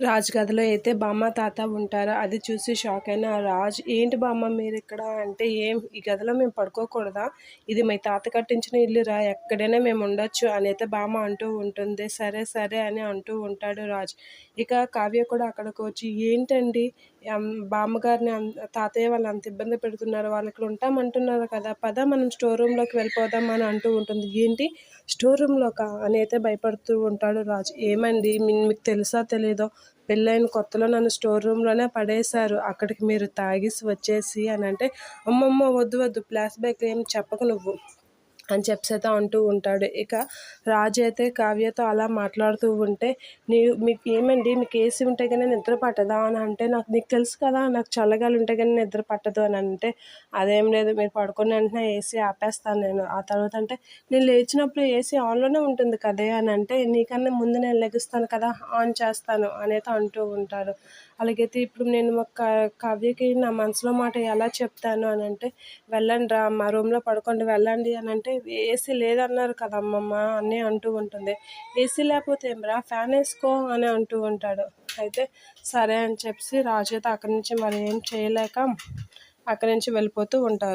రాజు గదిలో అయితే బామ్మ తాత ఉంటారు. అది చూసి షాక్ అయిన రాజు, ఏంటి బామ్మ మీరిక్కడ అంటే, ఏం ఈ గదిలో మేము పడుకోకూడదా? ఇది మీ తాత కట్టించిన ఇల్లురా, ఎక్కడైనా మేము ఉండొచ్చు అని అయితే బామ్మ అంటూ ఉంటుంది. సరే సరే అని అంటూ ఉంటాడు రాజు. ఇక కావ్య కూడా అక్కడికి వచ్చి, ఏంటండి బామ్మగారిని తాతయ్య వాళ్ళు అంత ఇబ్బంది పెడుతున్నారు, వాళ్ళు ఇక్కడ ఉంటామంటున్నారు కదా, పద మనం స్టోర్ రూమ్లోకి వెళ్ళిపోదాం అని అంటూ ఉంటుంది. ఏంటి స్టోర్ రూమ్లోకా అని అయితే భయపడుతూ ఉంటాడు రాజు. ఏమండి మీకు తెలుసా తెలీదో, పెళ్ళైన కొత్తలో నన్ను స్టోర్ రూమ్లోనే పడేశారు, అక్కడికి మీరు తాగేసి వచ్చేసి అని అంటే, అమ్మమ్మ వద్దు వద్దు ఫ్లాష్ బ్యాక్ ఏం చెప్పకు నువ్వు అని చెప్పేసి అంటూ ఉంటాడు. ఇక రాజు అయితే కావ్యతో అలా మాట్లాడుతూ ఉంటే, మీకు ఏమండి మీకు ఏసీ ఉంటే కానీ నిద్ర పట్టదా అని అంటే, నీకు తెలుసు కదా నాకు చల్లగాలి ఉంటే కానీ నిద్ర పట్టదు అని అంటే, అదేం లేదు మీరు పడుకున్న వెంటనే ఏసీ ఆపేస్తాను నేను, ఆ తర్వాత అంటే నేను లేచినప్పుడు ఏసీ ఆన్లోనే ఉంటుంది కదే అని అంటే, నీకన్నా ముందు నేను లెగుస్తాను కదా ఆన్ చేస్తాను అనేది అంటూ ఉంటాడు. అలాగైతే ఇప్పుడు నేను కావ్యకి నా మనసులో మాట ఎలా చెప్తాను అని అంటే, వెళ్ళండి రా మా రూమ్లో పడుకోండి వెళ్ళండి అని అంటే, ఏసీ లేదన్నారు కదా అమ్మమ్మ అని అంటూ ఉంటుంది. ఏసీ లేకపోతే ఏమరా ఫ్యాన్ వేసుకో అని అంటూ ఉంటాడు. అయితే సరే అని చెప్పి రాజు అయితే అక్కడి నుంచి మరి ఏం చేయలేక అక్కడి నుంచి వెళ్ళిపోతూ ఉంటారు.